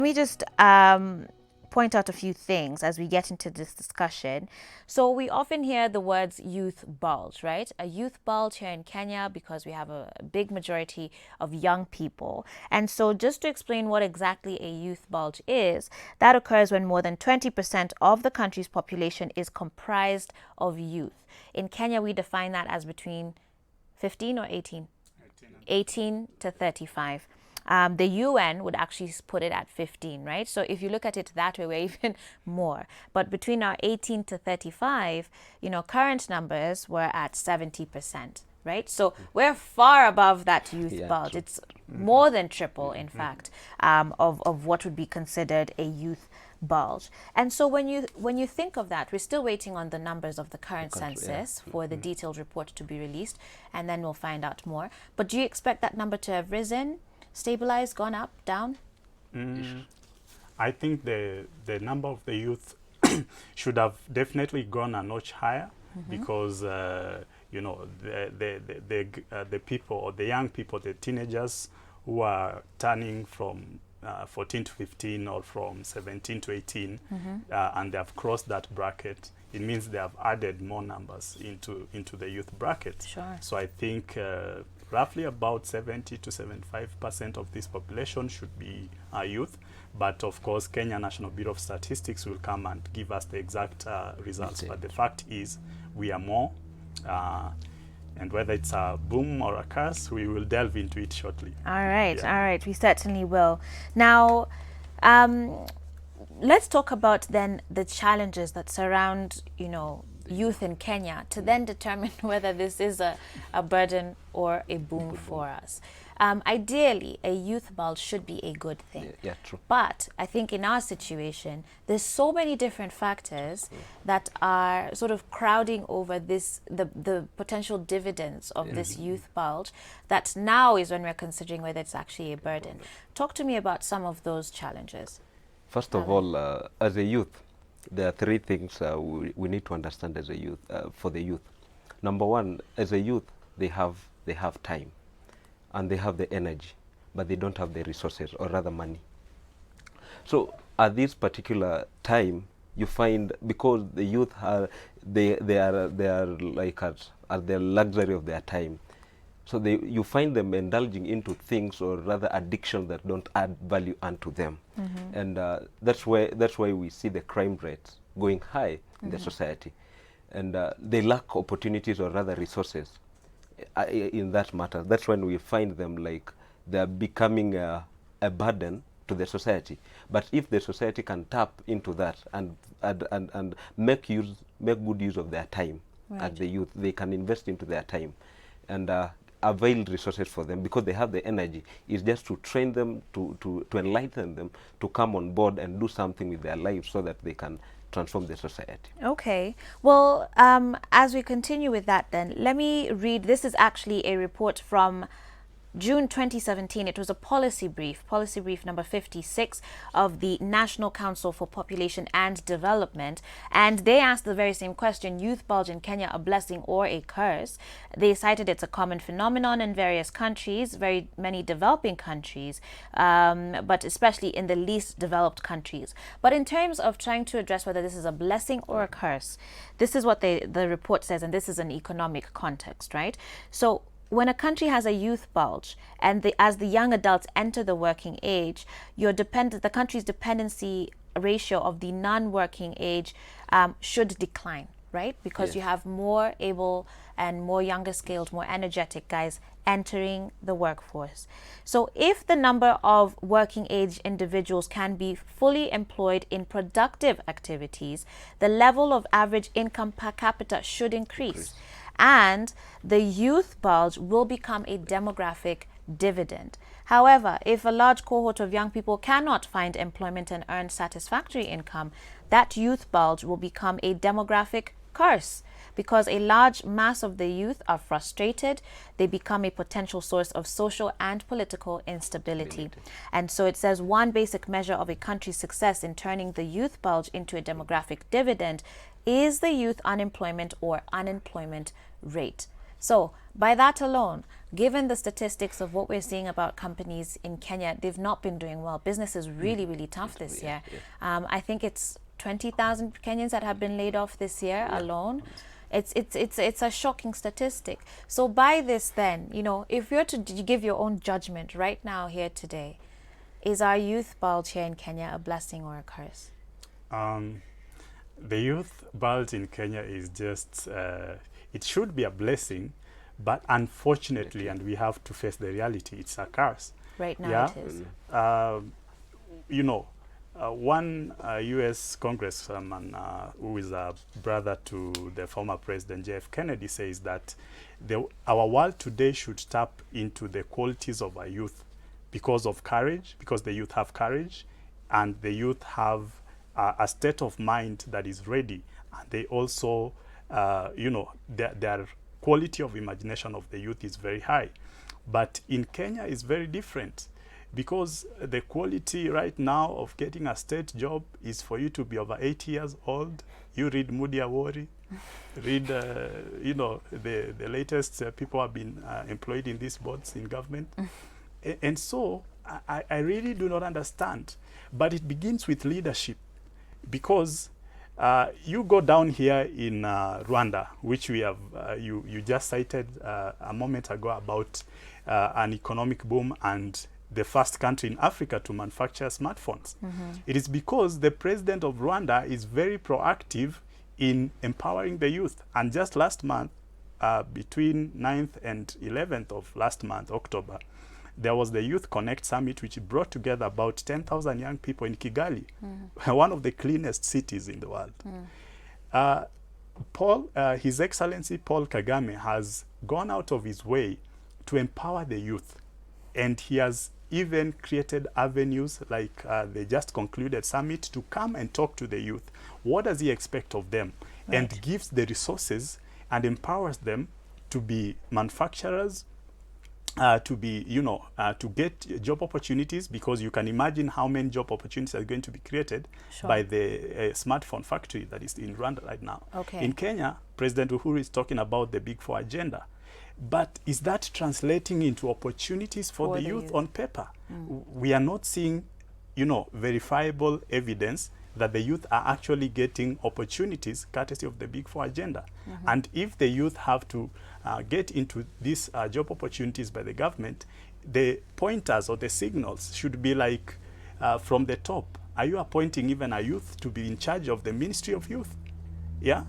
me just point out a few things as we get into this discussion. So we often hear the words youth bulge, right? A youth bulge here in Kenya because we have a big majority of young people. And so just to explain what exactly a youth bulge is, that occurs when more than 20% of the country's population is comprised of youth. In Kenya, we define that as between 15 or 18? 18 to 35. The UN would actually put it at 15, right? So if you look at it that way, we're even more. But between our 18 to 35, current numbers were at 70%, right? So we're far above that youth bulge. True. It's more than triple, in fact, of what would be considered a youth bulge. And so when you think of that, we're still waiting on the numbers of the current census for the detailed report to be released, and then we'll find out more. But do you expect that number to have risen, stabilized, gone up, down? I think the number of the youth should have definitely gone a notch higher, because the people, or the young people, the teenagers who are turning from 14 to 15 or from 17 to 18, and they have crossed that bracket, it means they have added more numbers into the youth bracket. Sure. So I think roughly about 70 to 75% of this population should be youth. But of course, Kenya National Bureau of Statistics will come and give us the exact results. But the fact is, we are more. And whether it's a boom or a curse, we will delve into it shortly. All right, we certainly will. Now, let's talk about then the challenges that surround, youth in Kenya to then determine whether this is a burden or a boom for us. Ideally, a youth bulge should be a good thing. Yeah, true. But I think in our situation, there's so many different factors that are sort of crowding over the potential dividends of this youth bulge, that now is when we're considering whether it's actually a burden. Talk to me about some of those challenges. First of all, as a youth, there are three things we need to understand as a youth, for the youth. Number one, as a youth, they have time and they have the energy, but they don't have the resources, or rather money. So at this particular time, you find, because the youth they are like at the luxury of their time, so you find them indulging into things, or rather addictions, that don't add value unto them. And that's why we see the crime rates going high in the society. And they lack opportunities, or rather resources, in that matter. That's when we find them like they're becoming a burden to the society. But if the society can tap into that and make good use of their time, as the youth, they can invest into their time and avail resources for them, because they have the energy. It's just to train them, to enlighten them, to come on board and do something with their lives, so that they can transform the society. Okay. Well, as we continue with that, then let me read. This is actually a report from June 2017. It was a policy brief number 56 of the National Council for Population and Development. And they asked the very same question: youth bulge in Kenya, a blessing or a curse? They cited it's a common phenomenon in various countries, very many developing countries, but especially in the least developed countries. But in terms of trying to address whether this is a blessing or a curse, this is what the report says, and this is an economic context, right? So when a country has a youth bulge, and as the young adults enter the working age, the country's dependency ratio of the non-working age should decline, right? Because you have more able and more younger scaled, more energetic guys entering the workforce. So if the number of working age individuals can be fully employed in productive activities, the level of average income per capita should increase. And the youth bulge will become a demographic dividend. However, if a large cohort of young people cannot find employment and earn satisfactory income, that youth bulge will become a demographic curse, because a large mass of the youth are frustrated. They become a potential source of social and political instability. And so it says one basic measure of a country's success in turning the youth bulge into a demographic dividend is the youth unemployment or unemployment rate. So by that alone, given the statistics of what we're seeing about companies in Kenya, they've not been doing well. Business is really, really tough this year. I think it's 20,000 Kenyans that have been laid off this year alone. It's a shocking statistic. So by this then, you know, if you're to give your own judgment right now here today, is our youth bulge here in Kenya a blessing or a curse? The youth bulge in Kenya is just, it should be a blessing, but unfortunately, and we have to face the reality, it's a curse. Right now it is. You know, one U.S. congressman who is a brother to the former President J.F. Kennedy says that our world today should tap into the qualities of our youth because of courage, because the youth have courage, and the youth have a state of mind that is ready. And they also, you know, their quality of imagination of the youth is very high. But in Kenya, it's very different, because the quality right now of getting a state job is for you to be over 80 years old. You read Moody Awori, read, you know, the latest people have been employed in these boards in government. And so I really do not understand. But it begins with leadership, because you go down here in Rwanda, which we have, you just cited a moment ago about an economic boom and the first country in Africa to manufacture smartphones. It is because the president of Rwanda is very proactive in empowering the youth. And just last month, between 9th and 11th of last month, October, there was the Youth Connect Summit, which brought together about 10,000 young people in Kigali, one of the cleanest cities in the world. His Excellency Paul Kagame has gone out of his way to empower the youth. And he has even created avenues like the just concluded summit to come and talk to the youth. What does he expect of them? Right. And gives the resources and empowers them to be manufacturers, to be, you know, to get job opportunities, because you can imagine how many job opportunities are going to be created by the smartphone factory that is in Rwanda right now. In Kenya, President Uhuru is talking about the Big Four agenda. But is that translating into opportunities for the youth on paper? We are not seeing, you know, verifiable evidence that the youth are actually getting opportunities courtesy of the Big Four agenda. And if the youth have to get into these job opportunities by the government, the pointers or the signals should be like from the top. Are you appointing even a youth to be in charge of the Ministry of Youth? Yeah?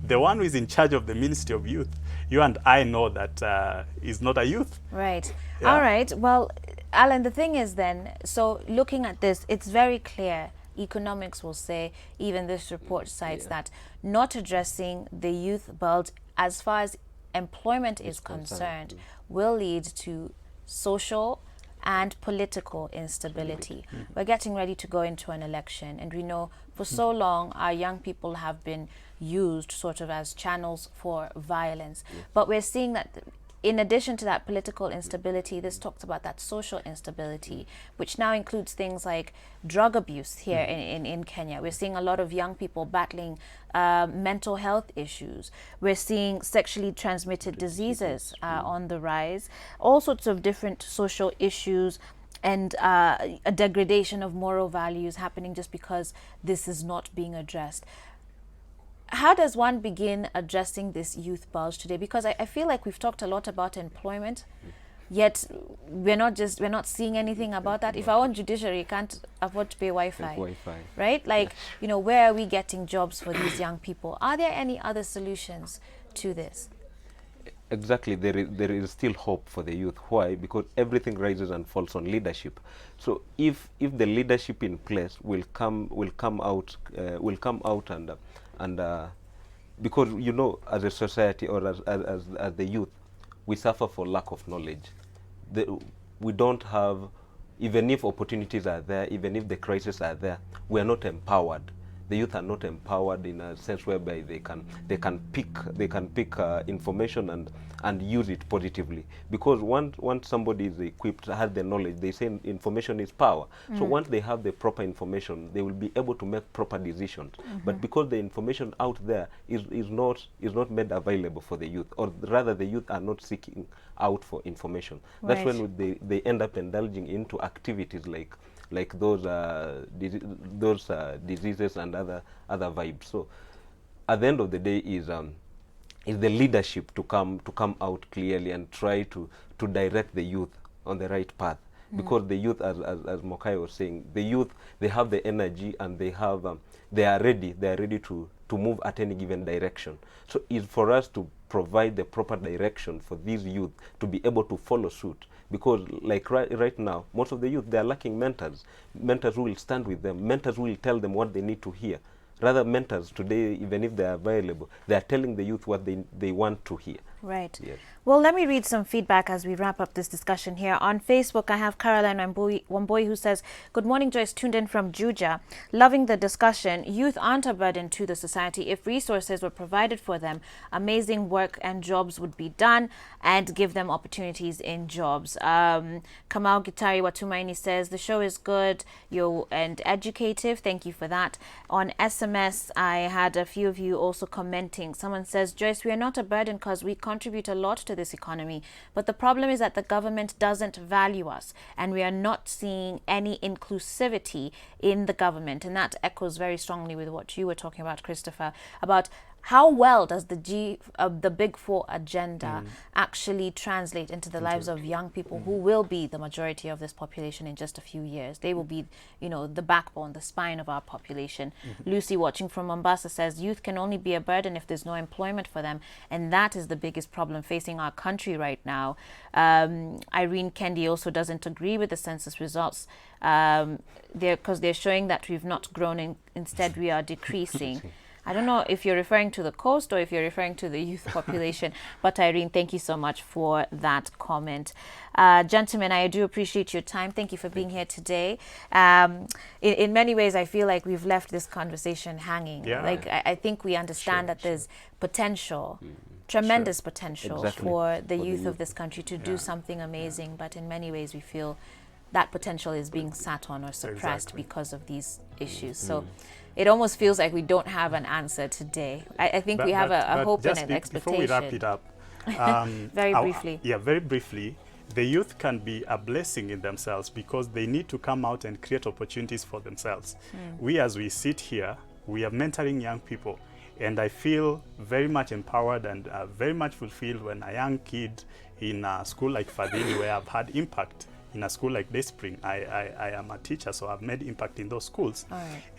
The one who is in charge of the Ministry of Youth, you and I know that is not a youth. Right. Yeah? All right. Well, Alan, the thing is then, so looking at this, it's very clear. Economics will say, even this report cites that not addressing the youth bulge as far as employment is concerned will lead to social and political instability. We're getting ready to go into an election, and we know for so long our young people have been used sort of as channels for violence. But we're seeing that in addition to that political instability, this talks about that social instability, which now includes things like drug abuse here in Kenya. We're seeing a lot of young people battling mental health issues. We're seeing sexually transmitted diseases on the rise, all sorts of different social issues, and a degradation of moral values happening just because this is not being addressed. How does one begin addressing this youth bulge today? Because I feel like we've talked a lot about employment, yet we're not seeing anything about that. If I want judiciary, you can't afford to pay Wi-Fi. Right? Like, you know, where are we getting jobs for these young people? Are there any other solutions to this? Exactly, there is still hope for the youth. Why? Because everything rises and falls on leadership. So if the leadership in place will come out and because, you know, as a society or as the youth, we suffer for lack of knowledge. We don't have, even if opportunities are there, even if the crises are there, we are not empowered. the youth are not empowered in a sense whereby they can pick information and use it positively. Because once somebody is equipped, has the knowledge, they say information is power. So once they have the proper information, they will be able to make proper decisions. But because the information out there is not made available for the youth, or rather the youth are not seeking out for information, that's Right. when they end up indulging into activities like those diseases and other vibes. So at the end of the day is the leadership to come out clearly and try to direct the youth on the right path. Because the youth, as Mokai was saying, the youth, they have the energy and they are ready to move at any given direction. So it's for us to provide the proper direction for these youth to be able to follow suit. Because like right now, most of the youth, they are lacking mentors who will stand with them, mentors who will tell them what they need to hear. Rather, mentors today, even if they are available, they are telling the youth what they want to hear. Right. Yes. Well, let me read some feedback as we wrap up this discussion here. On Facebook, I have Caroline Wambui who says, "Good morning, Joyce, tuned in from Juja. Loving the discussion. Youth aren't a burden to the society. If resources were provided for them, amazing work and jobs would be done and give them opportunities in jobs." Kamau Gitari Watumaini says, "The show is good and educative. Thank you for that." On SMS, I had a few of you also commenting. Someone says, "Joyce, we are not a burden because we contribute a lot to this economy, but the problem is that the government doesn't value us and we are not seeing any inclusivity in the government." And that echoes very strongly with what you were talking about, Christopher, about how well does the Big Four agenda actually translate into the lives of young people who will be the majority of this population in just a few years. They will be, the backbone, the spine of our population. Lucy, watching from Mombasa, says, "Youth can only be a burden if there's no employment for them, and that is the biggest problem facing our country right now." Irene Kendi also doesn't agree with the census results because they're showing that we've not grown, instead we are decreasing. I don't know if you're referring to the coast or if you're referring to the youth population, but Irene, thank you so much for that comment. Gentlemen, I do appreciate your time. Thank you for being here today. In many ways, I feel like we've left this conversation hanging. Yeah. Like, I think we understand that there's potential, tremendous potential for the youth of this country to do something amazing, but in many ways we feel that potential is being sat on or suppressed because of these issues. So it almost feels like we don't have an answer today. I think we have a hope and an expectation. Before we wrap it up, very briefly, the youth can be a blessing in themselves because they need to come out and create opportunities for themselves. We, as we sit here, we are mentoring young people, and I feel very much empowered and very much fulfilled when a young kid in a school like Fadhili, where I've had impact, in a school like Dayspring, I am a teacher, so I've made impact in those schools.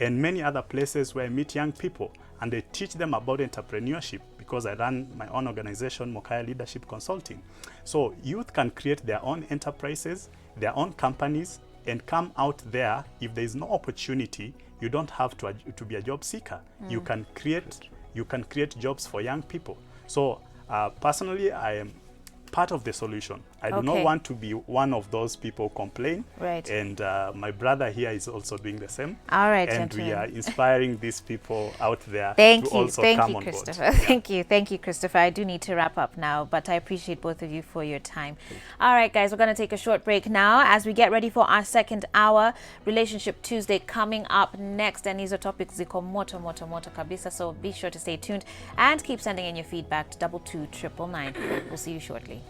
And many other places where I meet young people and they teach them about entrepreneurship, because I run my own organization, Mokaya Leadership Consulting. So youth can create their own enterprises, their own companies, and come out there. If there is no opportunity, you don't have to be a job seeker. You can create jobs for young people. So personally, I am part of the solution. I do not want to be one of those people complain. Right. And my brother here is also doing the same. All right, and gentlemen. we are inspiring these people out there Thank to you. also Thank come you, on Christopher. board. Thank you, Christopher. I do need to wrap up now, but I appreciate both of you for your time. All right, guys, we're going to take a short break now as we get ready for our second hour. Relationship Tuesday coming up next, and these are topics ziko moto kabisa, so be sure to stay tuned and keep sending in your feedback to 22999. We'll see you shortly.